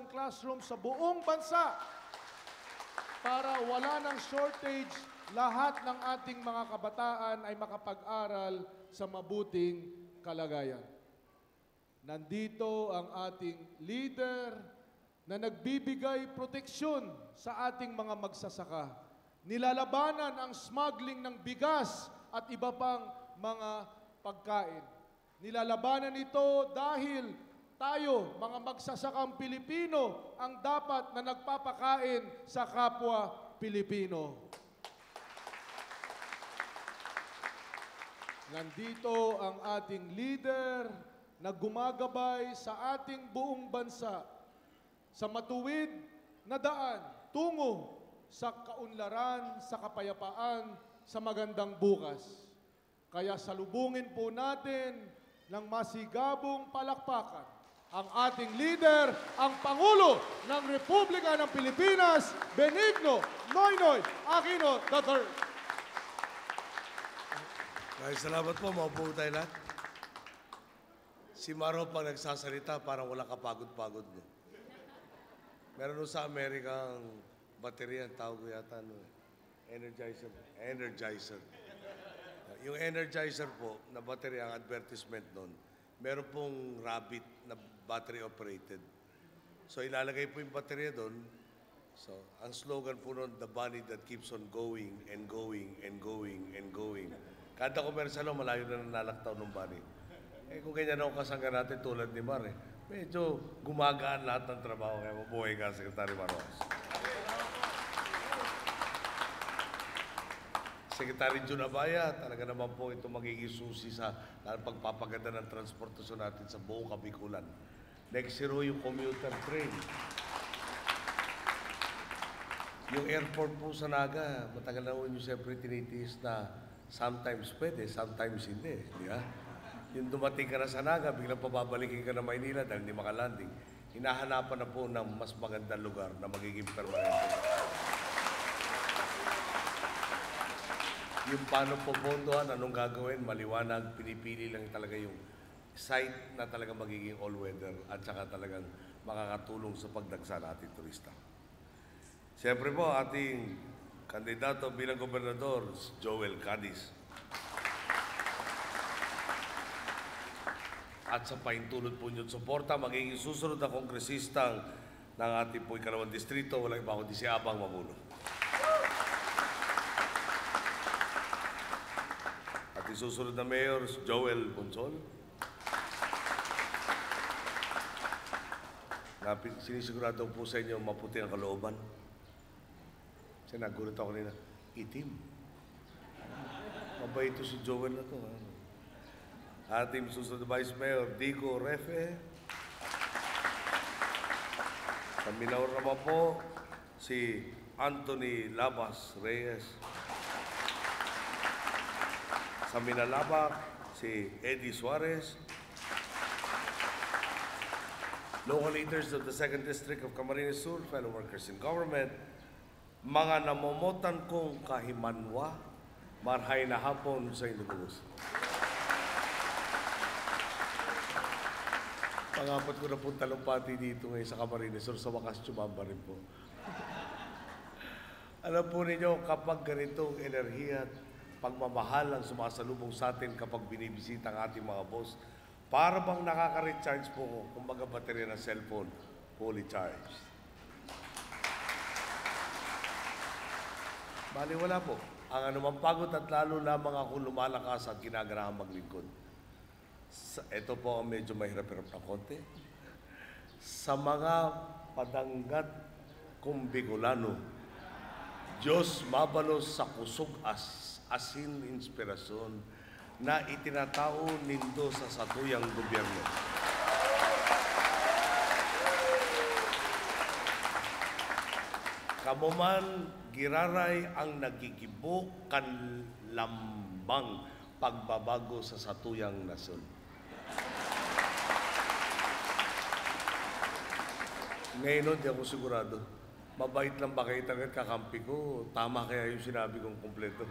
classrooms sa buong bansa para wala ng shortage, lahat ng ating mga kabataan ay makapag-aral sa mabuting kalagayan. Nandito ang ating leader na nagbibigay proteksyon sa ating mga magsasaka. Nilalabanan ang smuggling ng bigas at iba pang mga pagkain. Nilalabanan ito dahil tayo, mga magsasakang Pilipino, ang dapat na nagpapakain sa kapwa Pilipino. Nandito ang ating leader na gumagabay sa ating buong bansa sa matuwid na daan tungo sa kaunlaran, sa kapayapaan, sa magandang bukas. Kaya salubungin po natin ng masigabong palakpakan ang ating leader, ang Pangulo ng Republika ng Pilipinas, Benigno Noynoy Aquino III. Salamat po, maupo tayo lahat. Si Maro pag nagsasalita, parang wala kapagod-pagod mo. Meron sa Amerika ang baterya, ang tawag ko yata, energizer. Yung energizer po, na baterya, ang advertisement nun, meron pong rabbit na battery operated. So ilalagay po yung baterya doon. So ang slogan po nun, the bunny that keeps on going and going and going and going. Kada komersal mo, malayo na nanalaktaw ng bunny. Eh kung ganyan ako kasangga natin tulad ni Mar, medyo gumagaan lahat ng trabaho. Kaya mabuhay ka, Secretary Marcos. Secretary Jun Abaya, talaga naman po ito magiging susi sa pagpapaganda ng transportasyon natin sa buong Kabikulan. Next zero yung commuter train. Yung airport po sa Naga, matagal na yung siyempre tinitiis na sometimes pwede, sometimes hindi. Di ba? Yung dumating ka na sa Naga, biglang pababalikin ka na Maynila dahil hindi makalanding. Hinahanapan na po ng mas magandang lugar na magiging permanente. Yung paano popondohan, anong gagawin, maliwanag, pinipili lang talaga yung site na talaga magiging all-weather at saka talagang makakatulong sa pagdagsa ng ating turista. Siyempre po, ating kandidato bilang gobernador, Joel Cadiz. At sa paintulot po nyo suporta, magiging susunod na kongresistang ng ating po ikalawang distrito, walang iba kundi si Abang Mamuno. At susunod na mayor, Joel Bonsol. Sinisigurado po sa inyo maputi ang kalooban. Kasi nagulat ako nila, itim. Mabait ito si Joel na ito. Ating susunod na Vice Mayor, Dico Refe. Sa Minahor naman po, si Anthony Labas Reyes. Sa Minalabak, si Eddie Suarez. Local leaders of the 2nd District of Camarines Sur, fellow workers in government, mga namomotan kong kahimanwa, marhay na hapon sa Indugos. Pangapat ko na po talumpati dito ngayon sa Camarines Sur, sa wakas tsumamba rin po. Alam po ninyo, kapag ganitong enerhiya at pagmamahal ang sumasalubong sa atin kapag binibisita ang ating mga boss, para bang nakaka-recharge po ko, kumbaga baterya ng cellphone, fully charged. Bali, wala po. Ang anumang pagod at lalo lamang ako lumalakas at ginaganahan maglingkod. Ito po ang medyo mahirap-hirap na konti. Sa mga padanggat kong Bicolano, Diyos mabalos sa kusog asin inspirasyon na itinatao nindo sa satuyang gobyerno. Kamuman giraray ang nagigibo kan lambang pagbabago sa satuyang nasyon. Ngayon, di ako sigurado. Mabait lang ba kayo tagad kakampi ko? Tama kaya yung sinabi kong kumpleto.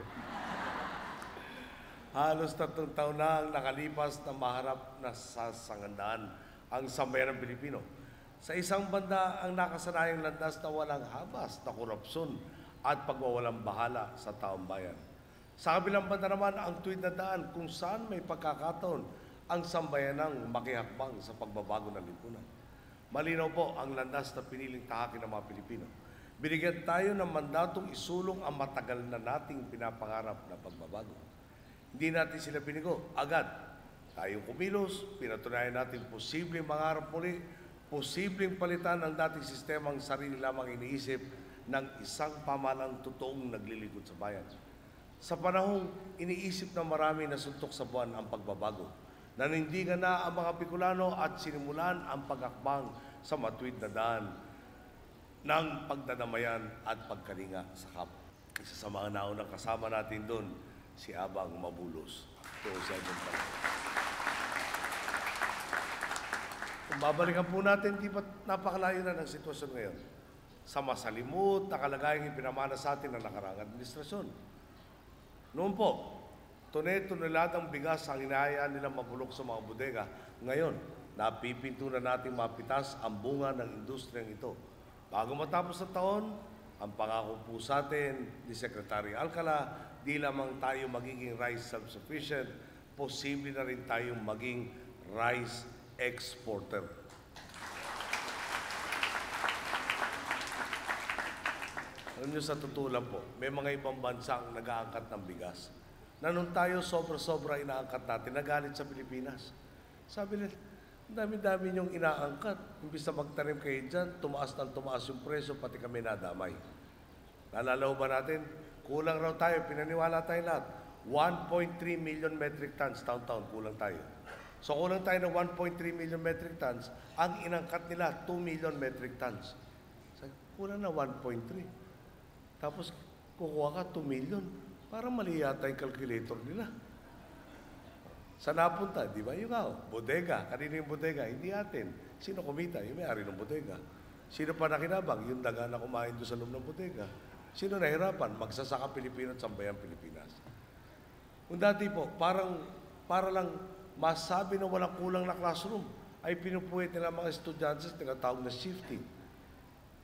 Halos 3 taon na ang nakalipas na maharap na sasangandaan ang sambayanang Pilipino. Sa isang banda, ang nakasanayang landas na walang habas na korupsyon at pagwawalang bahala sa taong bayan. Sa kabilang banda naman, ang tuwid na daan kung saan may pagkakataon ang sambayanang makihakbang sa pagbabago ng lipunan. Malinaw po ang landas na piniling tahakin ng mga Pilipino. Binigyan tayo ng mandatong isulong ang matagal na nating pinapangarap na pagbabago. Hindi natin sila binigo. Agad tayong kumilos, pinatunayan natin posibleng mangarap muli, posibleng palitan ang dating sistemang sarili lamang iniisip ng isang pamahalang totoong naglilingkod sa bayan. Sa panahong iniisip ng marami na suntok sa buwan ang pagbabago, nanindigan na ang mga Bicolano at sinimulan ang pagakbang sa matuwid na daan ng pagdadamayan at pagkalinga sa kapwa. Isa sa mga naunang kasama natin doon, si Abang Mabulos. Kung babalikan po natin, di ba napakalayo na ng sitwasyon ngayon? Sa masalimut na kalagayang ipinamana sa atin ng nakaraang administrasyon. Noon po, tuneladang bigas ang hinahayaan nilang mabulok sa mga bodega. Ngayon, napipinto na natin mapitas ang bunga ng industriyang ito. Bago matapos ang taon, ang pangako po sa atin ni Secretary Alcala, di lamang tayo magiging rice self-sufficient, posible na rin tayong maging rice exporter. Alam niyo, sa totoo lang po, may mga ibang bansa ang nag-aangkat ng bigas. Na nung tayo sobra-sobra inaangkat natin, nagalit sa Pilipinas. Sabi nila, ang dami-dami niyong inaangkat. Imbis na magtanim kayo dyan, tumaas ng tumaas yung presyo, pati kami nadamay. Naalala ba natin? Kulang raw tayo, pinaniwala tayo lahat. 1.3 million metric tons, taon-taon, kulang tayo. So kulang tayo ng 1.3 million metric tons, ang inangkat nila 2 million metric tons. So, kulang na 1.3. Tapos kukuha ka 2 million. Parang mali yata yung calculator nila. Saan napunta? Di ba? Yung bodega. Kanina yung bodega? Hindi atin. Sino kumita? Yung may-ari ng bodega. Sino pa nakinabang? Yung daga na kumain doon sa loob ng bodega. Sino nahirapan? Magsasaka Pilipino at sambayan Pilipinas. Kung dati po, para lang masabi na walang kulang na classroom, ay pinupuwit nila mga estudyante sa tinatawag na shifting.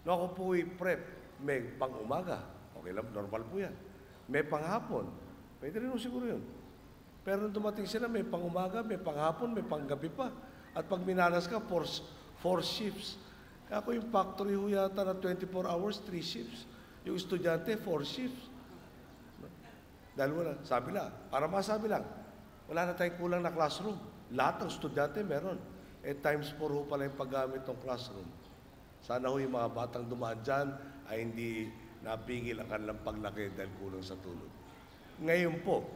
No, ako po prep, may pang-umaga. Okay lang, normal po yan. May panghapon. Pwede rin siguro yun. Pero nung dumating sila, may pang-umaga, may panghapon, may panggabi pa. At pag minalas ka, 4 shifts. Kaya ako yung factory ho yata na 24 hours, 3 shifts. Yung estudyante, 4 shifts. Dahil wala, sabi lang, para masabi lang, wala na tayong kulang na classroom. Lahat ng estudyante meron. Times 4 ho pala yung paggamit ng classroom. Sana ho yung mga batang dumaan dyan ay hindi napigil ang kanilang paglaki dahil kulang sa tulog. Ngayon po,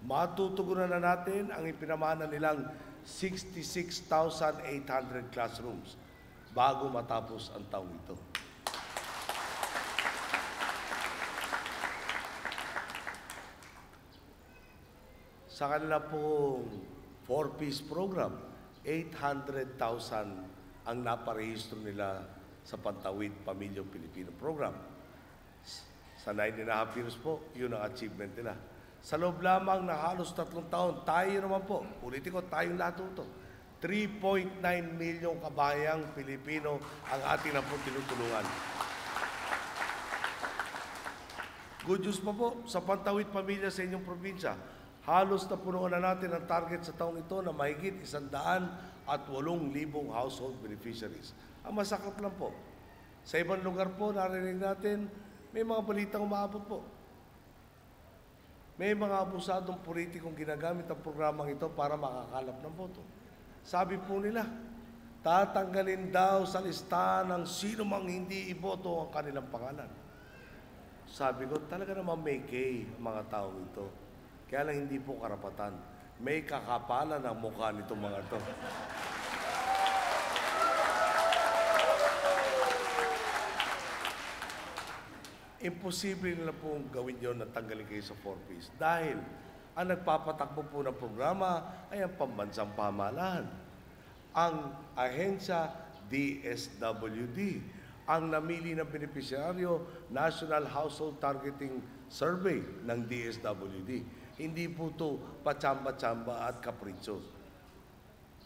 matutugunan na natin ang ipinamana nilang 66,800 classrooms bago matapos ang taong ito. Sa kanila pong 4-piece program, 800,000 ang naparehistro nila sa Pantawid Pamilyang Pilipino program. Sa 9.5 years po, yun ang achievement nila. Sa loob lamang na halos 3 taon, tayo naman po, politiko, tayong lahat ito. 3.9 milyong kabayang Pilipino ang ating na po tinutulungan. Good news pa po, sa Pantawid Pamilya sa inyong probinsya, halos na punuan na natin ang target sa taong ito na mahigit 108,000 household beneficiaries. Ang masakit lang po, sa ibang lugar po, narinig natin, may mga balitang umaabot po. May mga abusadong politikong ginagamit ang programang ito para makakalap ng boto. Sabi po nila, tatanggalin daw sa listahan ng sino mang hindi iboto ang kanilang pangalan. Sabi ko, talaga naman may kay mga taong ito. Kaya lang hindi po karapatan. May kakapalan ang mukha nitong mga ito. Imposible nila pong gawin yun na tanggalin kayo sa 4-piece. Dahil ang nagpapatakbo po ng programa ay ang pambansang pamahalaan. Ang ahensya DSWD. Ang namili ng benepisyaryo, National Household Targeting Survey ng DSWD. Hindi po ito patsamba-tsamba at kapritsyo.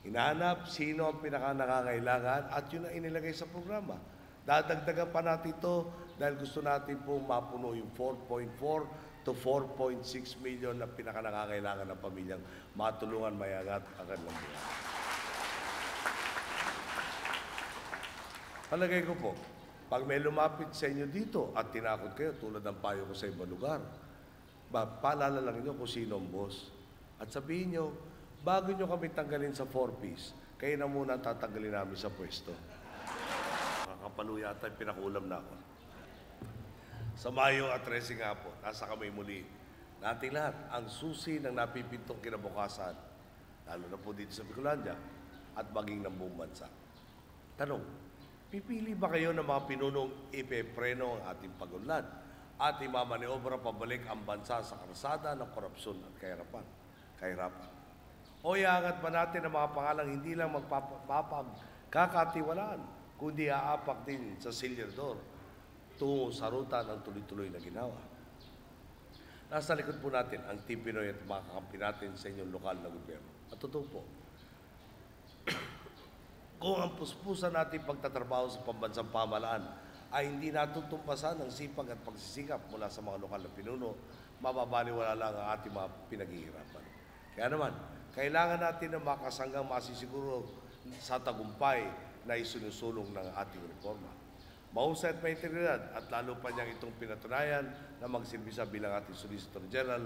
Hinahanap sino ang pinaka-nangangailangan at yun ang inilagay sa programa. Dadagdagan pa natin ito dahil gusto natin po mapuno yung 4.4 to 4.6 million na pinaka-nangangailangan ng pamilyang matulungan mayangat ang kanilang buhay. Palagay ko po, pag may lumapit sa inyo dito at tinakot kayo tulad ng payo ko sa ibang lugar, paalala lang inyo kung sino ang boss. At sabihin nyo, bago nyo kami tanggalin sa 4-piece, kayo na muna tatanggalin namin sa pwesto. Nakakapalo yata yung pinakulam na ako. Sa Mayo at 13 nga po, nasa kamay muli. Nating lahat, ang susi ng napipintong kinabukasan, lalo na po dito sa Bicolandia, at maging ng buong bansa. Tanong, pipili ba kayo ng mga pinunong ipepreno ang ating pagunlad at imamaniobra pabalik ang bansa sa karsada ng korupsyon at kahirapan? O iangat ba natin ang mga pangalang hindi lang magpapagkakatiwalaan, kundi aapak din sa silyador tungo sa ruta ng tuloy-tuloy na ginawa? Nasa likod po natin ang Team Pinoy at mga kakampi natin sa inyong lokal na gobyerno. At totoo po, kung ang puspusan natin pagtatrabaho sa pambansang pamahalaan ay hindi natutumpasan ng sipag at pagsisikap mula sa mga lokal na pinuno, mababaliwala lang ang ating mga pinaghihirapan. Kaya naman, kailangan natin ng makasanggang masisiguro sa tagumpay na isinusulong ng ating reforma. Mahusay at may integridad at lalo pa niyang itong pinatunayan na magsilbisa bilang ating Solicitor General.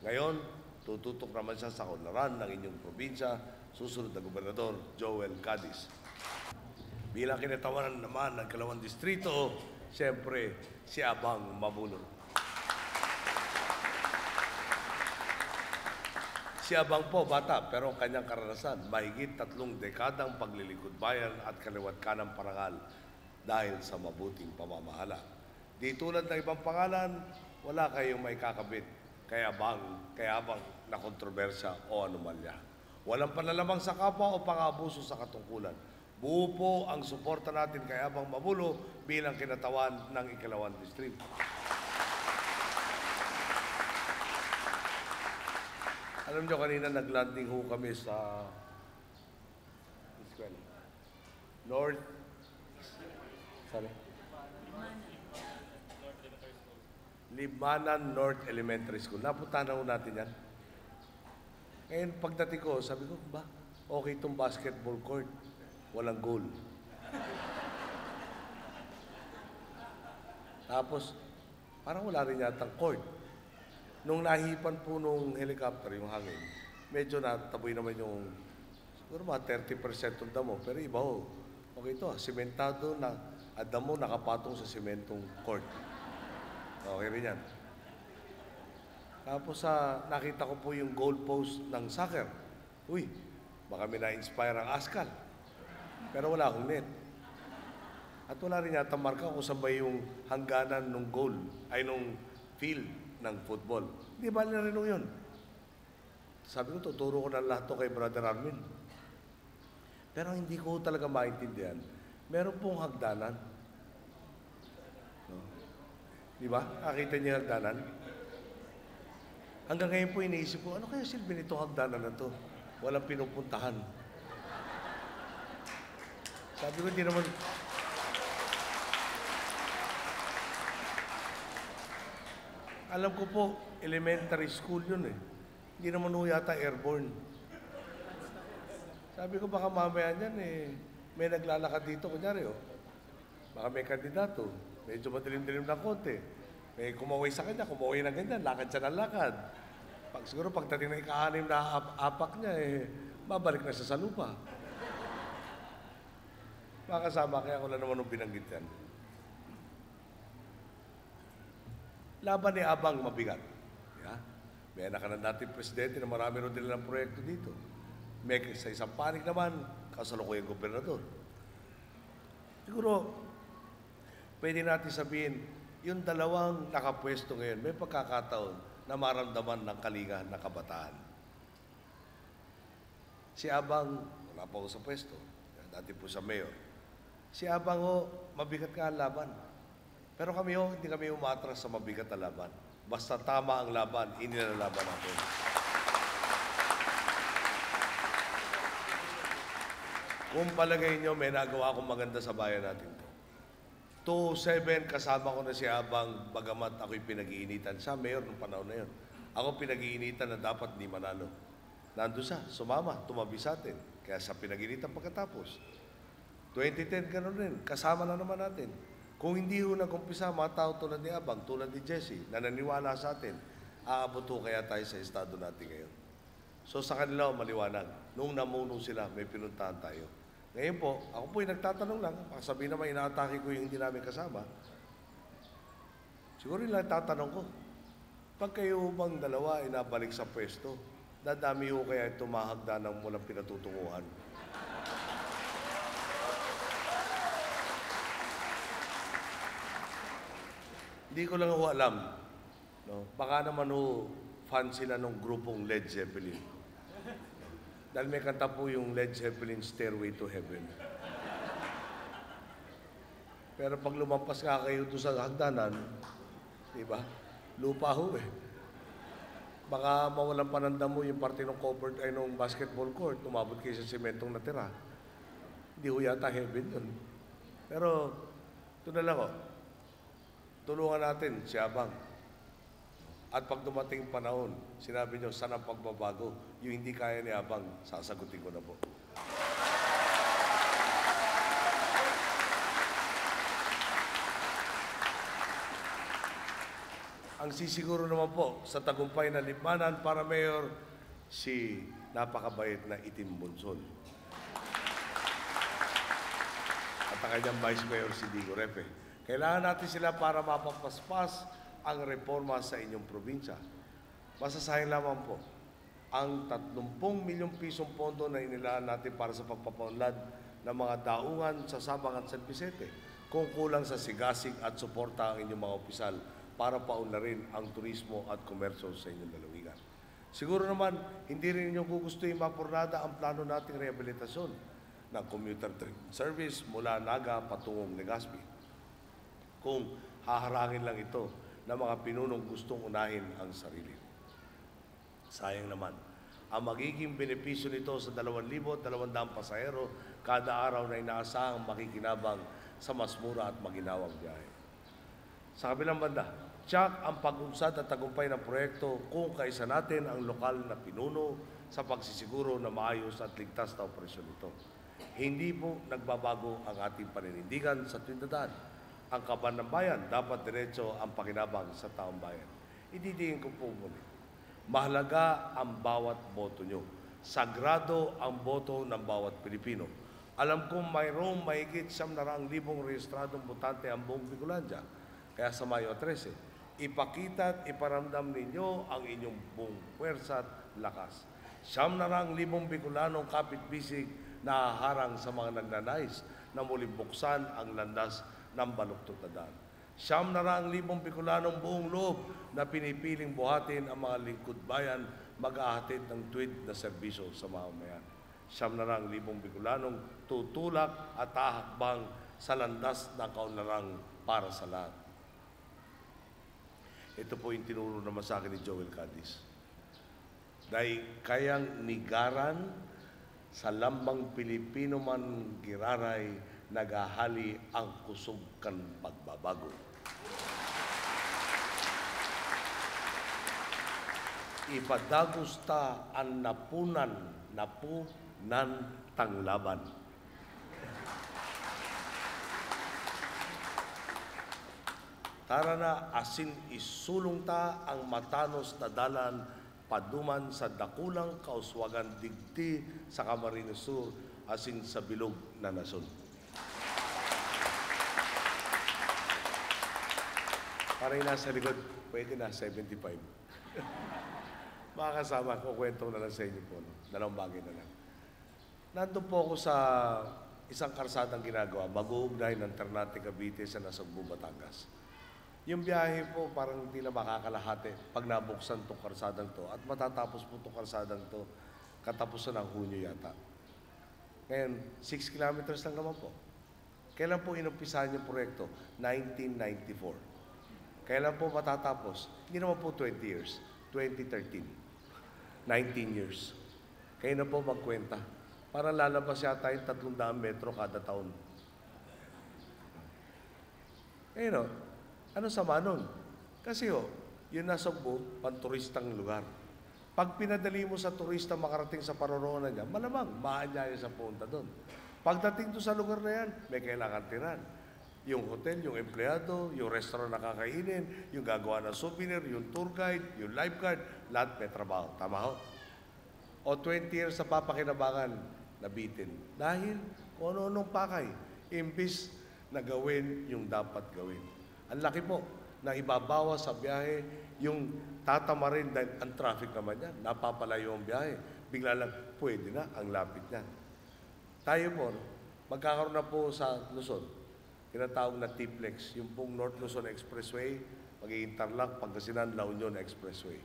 Ngayon, tututok naman siya sa kaunlaran ng inyong probinsya, susunod na Gobernador Joel Cadiz. Bilang kinatawanan naman ng Kalawang Distrito, siyempre si Abang Mabulo. Si Abang po, bata, pero ang kanyang karanasan, mahigit 3 dekadang paglilingkod bayan at kaliwat kanang parangal dahil sa mabuting pamamahala. Di tulad ng ibang pangalan, wala kayong may kakabit, kaya bang na kontrobersya o anomalya. Walang panlalamang sa kapwa o pang-abuso sa katungkulan. Buo po ang suporta natin kay Abang Mabulo bilang kinatawan ng Ikalawang Distrito. Alam nyo, kanina nag-landing ho kami sa North Limanan North Elementary School. Napuntahan na ho natin yan. Ngayon, pagdating ko, sabi ko, ba, okay itong basketball court. Walang goal. Tapos, parang wala rin yatang court. Nung nahipan po nung helicopter, yung hangin, medyo nataboy naman yung, siguro mga 30% ng damo. Pero iba ho. Okay ito, sementado na, at damo nakapatong sa sementong court. Okay rin yan. Tapos nakita ko po yung goalpost ng soccer. Uy, baka may na-inspire ang Askal. Pero wala akong net. At wala rin yata marka kung saan ba yung hangganan ng goal, ay nung field ng football. Hindi ba na rin yun? Sabi ko, tuturo ko na lahat to kay Brother Armin. Pero hindi ko talaga maintindihan. Meron pong hagdanan. No? Di ba? Nakita niyo yung hagdanan? Hanggang ngayon po iniisip ko, ano kaya silbi nito hagdanan na to? Walang pinupuntahan. Sabi ko, hindi naman... Alam ko po, elementary school yun eh. Hindi naman ho yata airborne. Sabi ko, baka mamaya niyan eh, may naglalakad dito, kunyari oh. Baka may kandidato, medyo madilim-dilim ng konti. May kumaway sa kanya, kumaway na ganyan, lakad siya ng lakad. Siguro pagdating na ika-6 na apak niya eh, babalik na siya sa lupa. Makasama, kaya ako lang naman nung binanggit yan. Laban ni Abang mabigat. Yeah? May anak na natin presidente na marami rin din ng proyekto dito. May sa isang panig naman, kasalukuyang gobernador. Siguro, pwede natin sabihin, yung dalawang nakapwesto ngayon, may pagkakataon na maramdaman ng kalinga ng kabataan. Si Abang, wala pa ho sa pwesto, dati po sa mayor. Si Abang ho, mabigat ka ang laban. Pero kami ho, hindi kami umatras sa mabigat na laban. Basta tama ang laban, inilalaban natin. Kung palagay nyo, may nagawa akong maganda sa bayan natin to. 2-7, kasama ko na si Abang, bagamat ako'y pinag-iinitan. Siya, mayor nung panahon na yun. Ako pinag-iinitan na dapat di manalo. Nandun siya, sumama, tumabi sa atin. Kaya sa pinag-iinitan pagkatapos. 2010, ganun rin. Kasama na naman natin. Kung hindi ho nag-umpisa, mga tao tulad ni Abang, tulad ni Jesse, na naniwala sa atin, aabot ho kaya tayo sa estado natin ngayon. So sa kanila, maliwanag. Nung namuno sila, may pinuntahan tayo. Ngayon po, ako po'y nagtatanong lang, sabihin naman, inaatake ko yung hindi namin kasama. Siguro lang tatanong ko, pag kayo bang dalawa inabalik sa pwesto, dadami ho kaya tumahagda ng walang pinatutunguhan. Hindi ko lang ho alam. No? Baka naman ho, fan sila ng grupong Led Zeppelin. Dahil may kanta po yung Led Zeppelin, Stairway to Heaven. Pero pag lumampas ka kayo doon sa hagdanan, di ba? Lupa ho eh. Baka mawalan pananda mo yung parte ng covered ay ng basketball court, umabot kayo sa sementong natira. Hindi ho yata heaven yun. Pero, ito na lang ho. Tulungan natin si Abang. At pag dumating panahon, sinabi nyo, saan ang pagbabago? Yung hindi kaya ni Abang, sasagutin ko na po. Ang sisiguro naman po sa tagumpay na limanan para mayor, si napakabait na Itim Bonsol. At ang kanyang vice mayor si Digo Repe. Kailangan natin sila para mapapaspas ang reforma sa inyong probinsya. Masasayang lamang po ang 30 milyong pisong pondo na inilaan natin para sa pagpapaunlad ng mga daungan sa Sabang at San Vicente kung kulang sa sigasig at suporta ang inyong mga opisyal para paunlarin ang turismo at komersyo sa inyong lalawigan. Siguro naman, hindi rin inyong gugustuhin mapurnada ang plano nating rehabilitasyon ng commuter train service mula Naga patungong Legazpi. Kung haharangin lang ito na mga pinunong gustong unahin ang sarili. Sayang naman, ang magiging benepisyo nito sa 2,200 pasahero kada araw na inaasahang makikinabang sa mas mura at maginawang biyahe. Sa kabilang banda, tiyak ang pag-unsad at tagumpay ng proyekto kung kaisa natin ang lokal na pinuno sa pagsisiguro na maayos at ligtas na operasyon nito. Hindi po nagbabago ang ating paninindigan sa Trinidad. Ang kaban ng bayan, dapat diretso ang pakinabang sa taong bayan. Ididiin ko po muli. Mahalaga ang bawat boto nyo. Sagrado ang boto ng bawat Pilipino. Alam kong mayroong mahigit 100,000 rehistradong botante ang buong Bicolandia. Kaya sa Mayo 13, ipakita at iparamdam ninyo ang inyong buong puwersa at lakas. 100,000 Bicolanong kapit-bisig na haharang sa mga nagnanais na muling buksan ang landas ng baluktot na daan. 100,000 Bicolanong buong loob na pinipiling buhatin ang mga lingkod bayan mag-ahatid ng tuwid na serbisyo sa mamamayan. 100,000 Bicolanong tutulak at hahakbang sa landas ng kaunlarang para sa lahat. Ito po yung tinuro naman sa akin ni Joel Cadiz. Dahil kayang nigaran sa lambang Pilipino man giraray, nagahali ang kusog kan pagbabago. Ipadagusta ang napunan tanglaban. Tara na, asin isulong ta ang matanos na dalan paduman sa dakulang kauswagan digdi sa Camarines Sur asin sa bilog na nasod. Para yung nasa likod, pwede na 75. Mga kasama, kukwento na lang sa inyo po. No? Dalawang bagay na lang. Nandun po ako sa isang karsadang ginagawa, mag-uugnay ng Ternate, Cavite sa Nasugbu, Batangas. Yung biyahe po parang hindi na makakalahati pag nabuksan itong karsadang to at matatapos po itong karsadang to katapusan ng Hunyo yata. Ngayon, 6 kilometers lang naman po. Kailan po inumpisahan yung proyekto? 1994. Kailan po matatapos? Hindi naman po 20 years. 2013. 19 years. Kayo na po magkwenta. Parang lalabas yata yung 300 metro kada taon. Eh no, ano sama nun? Kasi yung nasa Cebu, panturistang lugar. Pag pinadali mo sa turista makarating sa paroroonan niya, malamang maanyaya sa punta doon. Pagdating doon sa lugar na yan, may kailangan tiran. Yung hotel, yung empleyado, yung restaurant na kakainin, yung gagawa ng souvenir, yung tour guide, yung lifeguard, lahat may trabaho. Tama ho? O 20 years sa papakinabangan, nabitin. Dahil kung ano-anong pakay, imbis na gawin yung dapat gawin. Ang laki po na ibabawa sa biyahe yung tatama rin dahil ang traffic naman yan. Napapalayo ang biyahe. Bigla lang, pwede na, ang lapit niyan. Tayo po, magkakaroon na po sa Luzon, tinatawag na T-Flex, yung pong North Luzon Expressway, magiging Tarlac, Pangasinan, La Union Expressway.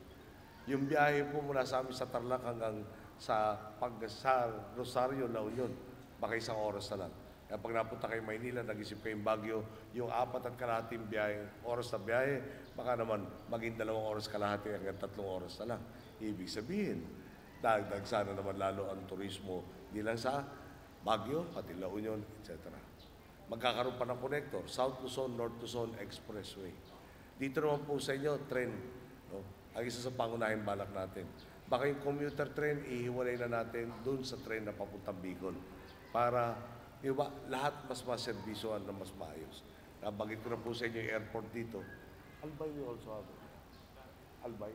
Yung biyahe po mula sa amin sa Tarlac hanggang sa Rosario, La Union, baka 1 oras na lang. Kaya pag napunta kayo Maynila, nag-isip kayong Baguio, yung 4.5 oras na biyahe, baka naman maging 2 oras kalahati hanggang 3 oras na lang. Ibig sabihin, dagdag sana naman lalo ang turismo, hindi lang sa Baguio, pati La Union, etc. Magkakaroon pa ng connector, South Luzon, North Luzon Expressway. Dito naman po sa inyo, train, no? Ang isa sa pangunahing balak natin. Baka yung commuter train, ihiwalay na natin dun sa train na papuntang Bicol. Para, iba, lahat mas maservisyoan na mas maayos. Nabagit ko na po sa inyo yung airport dito. Albay we also have it. Albay.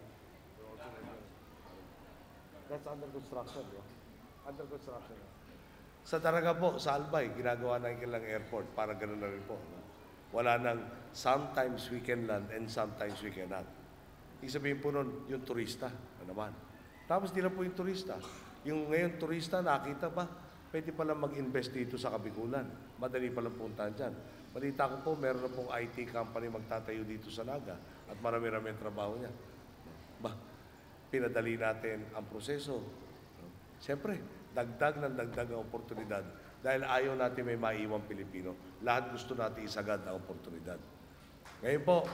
That's under construction, yeah? Under construction. Sa Daraga po, sa Albay, ginagawa na yung kailang airport para ganoon na rin po. Wala nang sometimes we can land and sometimes we cannot. Ibig sabihin po nun, yung turista na naman. Tapos di lang po yung turista. Yung ngayon turista, nakita ba? Pwede pala mag-invest dito sa Kabikulan. Madali palang puntahan dyan. Balita ko po, meron na pong IT company magtatayo dito sa Naga at marami-rami ang trabaho niya. Ba, pinadali natin ang proseso. Siyempre, dagdag ng dagdag ang oportunidad dahil ayaw natin may maiwang Pilipino. Lahat gusto natin isagad ang oportunidad. Ngayon po,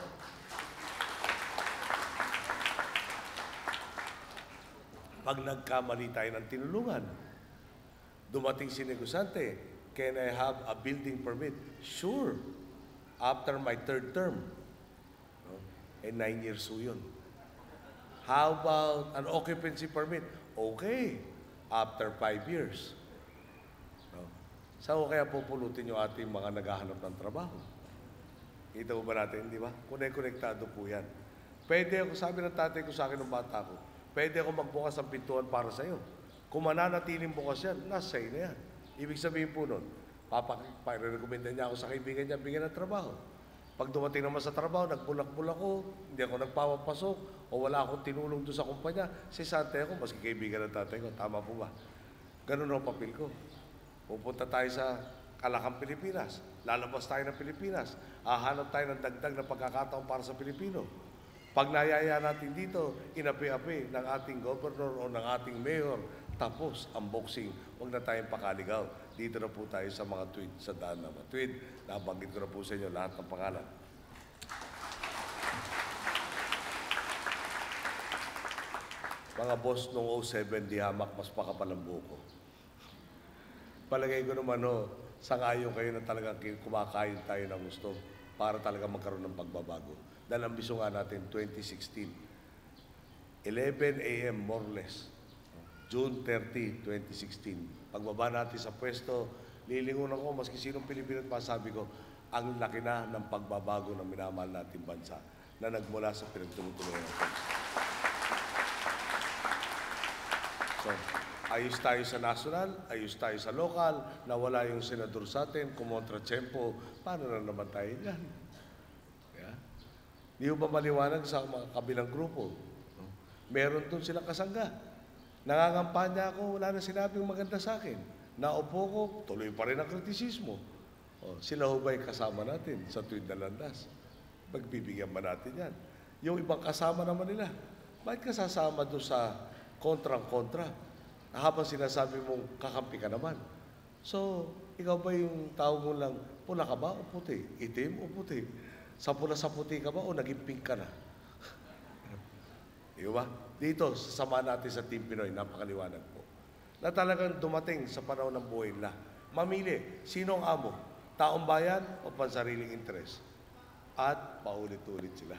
pag nagkamali tayo ng tinulungan, dumating si negosante, can I have a building permit? Sure. After my 3rd term. No? 9 years po yun. How about an occupancy permit? Okay. After 5 years. No? Saan ko kaya pupulutin yung ating mga naghahanap ng trabaho? Kita mo ba natin, di ba? Konektado po yan. Pwede ako, sabi ng tatay ko sa akin ng bata ko, pwede ako magbukas ng pintuan para sa'yo. Kung mananatiling bukas yan, nasa sa'yo na yan. Ibig sabihin po nun, paparekomenda niya ako sa kaibigan niya, bigyan ng trabaho. Pag dumating naman sa trabaho, nagbulak-bulak ko, hindi ako nagpapapasok, o wala akong tinulong doon sa kumpanya, si sante ako, maski kaibigan ng tatay ko. Tama po ba? Ganun ang papel ko. Pupunta tayo sa Kalakang Pilipinas. Lalabas tayo ng Pilipinas. Hahanap tayo ng dagdag na pagkakataon para sa Pilipino. Pag nayaya natin dito, inapi-api ng ating governor o ng ating mayor, tapos ang boxing, huwag na tayong pakaligaw. Dito na po tayo sa mga tweet, sa daan na mga tweet. Nabanggit ko na po sa inyo lahat ng pangalan. Mga boss nung 07, di hamak, mas pakapal ang buko. Palagay ko naman, sangayon kayo na talagang kumakain tayo ng gusto para talaga magkaroon ng pagbabago. Dahil ang bisyo nga natin, 2016. 11 a.m. more or less. June 30, 2016. Pagbaba natin sa pwesto, lilingon ako, maski sinong Pilipino at masabi ko, ang laki na ng pagbabago ng minamahal nating bansa na nagmula sa pinagtulong-tulungan natin. So, ayos tayo sa national, ayos tayo sa local, nawala yung senador sa atin, kumontra tiyempo, paano na naman tayo dyan? Yeah. Di ba maliwanag sa mga kabilang grupo? Meron doon silang kasangga. Nangangampanya ako, wala na sinabing maganda sa akin. Naupo ko, tuloy pa rin ang kritisismo. Sila ho ba'y kasama natin sa tuwid na landas? Magbibigyan ba natin yan? Yung ibang kasama naman nila, bakit ka sasama doon sa kontrang-kontra? Habang sinasabi mong kakampi ka naman. So, ikaw ba yung tao mo lang, pula ka ba o puti? Itim o puti? Sa pula sa puti ka ba o naging pink ka na? Di ba? Dito, sasama natin sa Team Pinoy, napakaliwanag po. na talagang dumating sa panahon ng buhay nila. Mamili, sino ang amo? Taong bayan o pansariling interes? At paulit-ulit sila.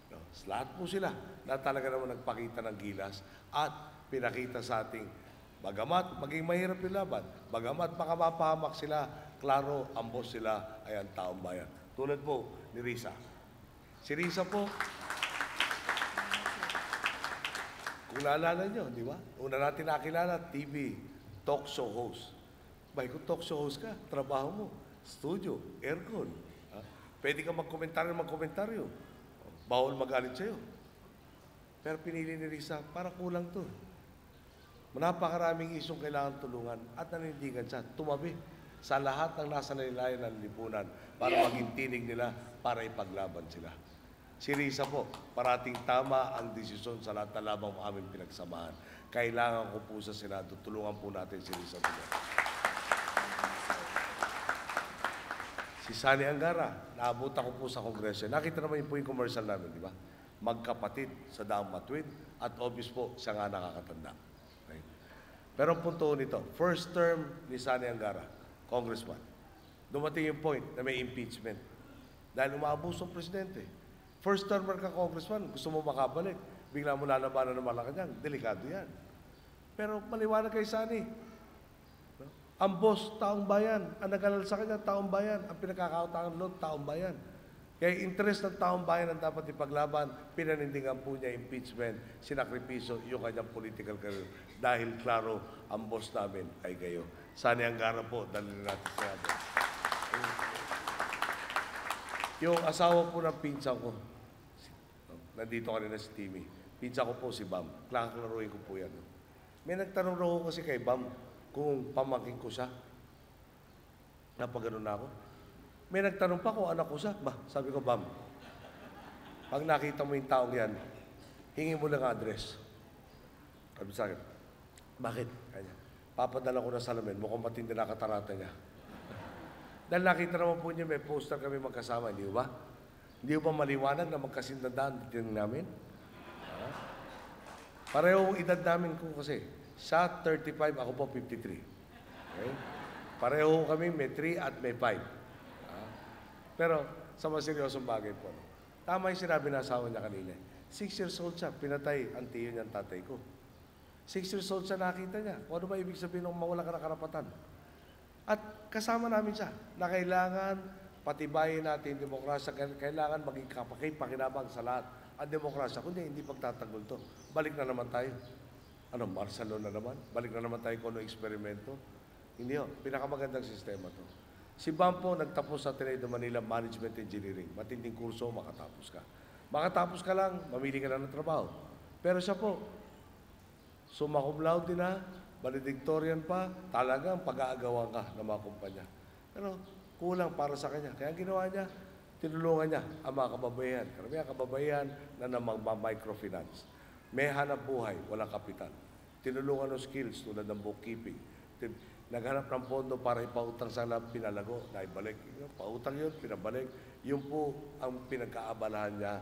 No? Lahat po sila na talaga naman nagpakita ng gilas at pinakita sa ating bagamat maging mahirap yung laban, bagamat makamapahamak sila, klaro, ambos sila ay ang taong bayan. Tulad po ni Risa. Si Risa po, kung naalala nyo, di ba? Una natin nakilala, TV, talk show host. Bay, kung talk show host ka, trabaho mo, studio, aircon. Ha? Pwede ka magkomentaryo. Bawal magalit sa'yo. Pero pinili ni Risa, para kulang to. Napakaraming isyong kailangan tulungan at nanindigan siya, tumabi sa lahat ng nasa nailayan ng lipunan para maging tinig nila para ipaglaban sila. Si Risa po, parating tama ang desisyon sa lahat na labang aming pinagsamahan. Kailangan ko po sa Senado, tulungan po natin si Risa po. Si Sani Angara, naabot ako po sa Kongreso. Nakita naman po yung commercial namin, di ba? Magkapatid sa Daang Matuwid at obvious po, siya nga nakakatanda. Okay. Pero ang punto nito, first term ni Sani Angara, congressman, dumating yung point na may impeachment. Dahil umaabuso ang presidente. First termer ka congressman, gusto mo makabalik, bigla mo lalabanan ng Malacanang, delikado yan. Pero maliwanag kay Sani, no? Ang boss, taong bayan. Ang nag-alala sa kanya, taong bayan. Ang pinakakautangan loob, taong bayan. Kaya interest ng taong bayan ang dapat ipaglaban, pinanindigan po niya impeachment, sinakripisyo yung kanyang political career. Dahil klaro, ang boss namin ay kayo. Sani Angara po, dalhin natin sa atin. Yung asawa po ng pinsan ko, nandito kanina si Timmy. Pinsan ko po si Bam. Klaklaruin ko po yan. May nagtanong raw ko kasi kay Bam kung pamangkin ko siya. Napagano na ako. May nagtanong pa kung anak ko siya. Sabi ko, Bam, pag nakita mo yung taong yan, hingi mo lang address. Sabi sa akin, bakit? Kanya, papadala ko na salamin, mukhang matindi na katarata niya. Dahil nakita naman po niyo, may poster kami magkasama, hindi ba? Hindi ba maliwanag na magkasindandaan din namin? Pareho edad namin ko kasi. Siya 35, ako po 53. Okay? Pareho kami, may 3 at may 5. Pero sa mas seryosong bagay po, tama yung sinabi na asawa niya kanina. 6 years old siya, pinatay ang tiyo niyang tatay ko. 6 years old siya, nakita niya. Kung ano ba ibig sabihin ng mawala ka na karapatan? At kasama namin siya na kailangan patibayin natin yung demokrasya, kailangan maging pakinabang sa lahat ang demokrasya. Kundi hindi pagtatanggol to. Balik na naman tayo. Ano, Barcelona na naman? Balik na naman tayo kung ano eksperimento? Hindi ho. Pinakamagandang sistema to. Si Bampo nagtapos sa Ateneo de Manila Management Engineering. Matinding kurso, makatapos ka. Makatapos ka lang, mamili ka na ng trabaho. Pero siya po, summa cum laude na, valedictorian pa, talagang pag-aagawan ka ng mga kumpanya. Pero kulang para sa kanya. Kaya ang ginawa niya, tinulungan niya ang mga kababayan. Karamihan kababayan na microfinance. May hanap buhay, walang kapital. Tinulungan ng skills tulad ng bookkeeping. Naghanap ng pondo para ipautang sa lab, pinalago, naibalik. Pautang yun, pinabalik. Yun po ang pinagkaabalahan niya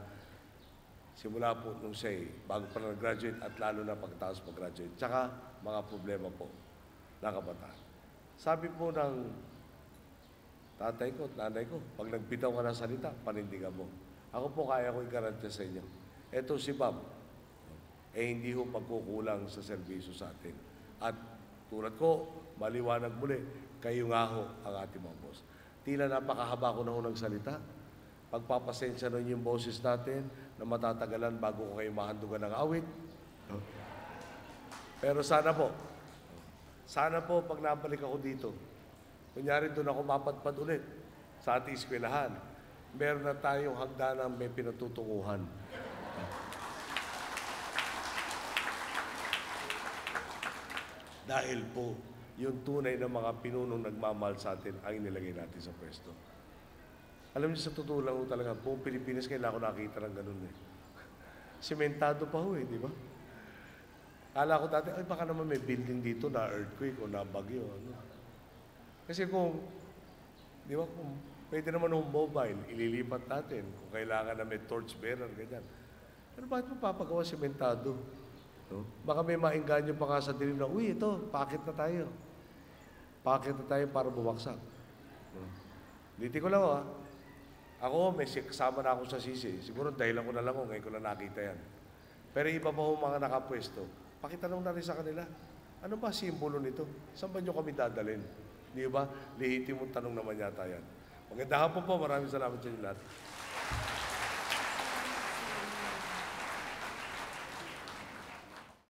simula po nung siya bago pa nag-graduate at lalo na pagkatapos mag-graduate. Tsaka mga problema po ng kabataan. Sabi po ng tatay ko at nanay ko, pag nagbitaw ka ng salita, panindigan mo. Ako po kaya ko i-garanti sa inyo. Eto si Bob, hindi ho pagkukulang sa serbisyo sa atin. At tulad ko, maliwanag muli, kayo nga ho ang ating mga boss. Tila napakahaba ko na ho ng salita. Pagpapasensya nun yung boses natin na matatagalan bago ko kayo mahandugan ng awit. Pero sana po pag nabalik ako dito, kunyari doon ako mapadpad ulit sa ating eskwelahan, meron na tayong hagdanang may pinatutunguhan. Dahil po, yung tunay na mga pinunong nagmamahal sa atin ang inilagay natin sa pwesto. Alam niyo, sa totoo lang talaga, buong Pilipinas kailangan ko nakita ng ganun eh. Sementado pa ho eh, di ba? Kala ko dati, ay baka naman may building dito na earthquake o na bagyo. Ano? Kasi kung, di ba, kung pwede naman yung mobile, ililipat natin kung kailangan na may torch bearer, ganyan. Pero bakit mo papagawa sementado? No? Baka may maingganyo pa ka sa dilim na, uy, ito, paakit na tayo. Paakit na tayo para bumagsak. No? Diti ko lang, ako, may kasama na ako sa sisi. Siguro dahilan ko na lang ngayon ko lang nakita yan. Pero iba pa ho mga nakapwesto, pakitanong na rin sa kanila, ano ba simbolo nito? Saan ba nyo kami dadalhin? Di ba? Lehitimong tanong naman yata yan. Magandang hapon po, maraming salamat sa inyo lahat.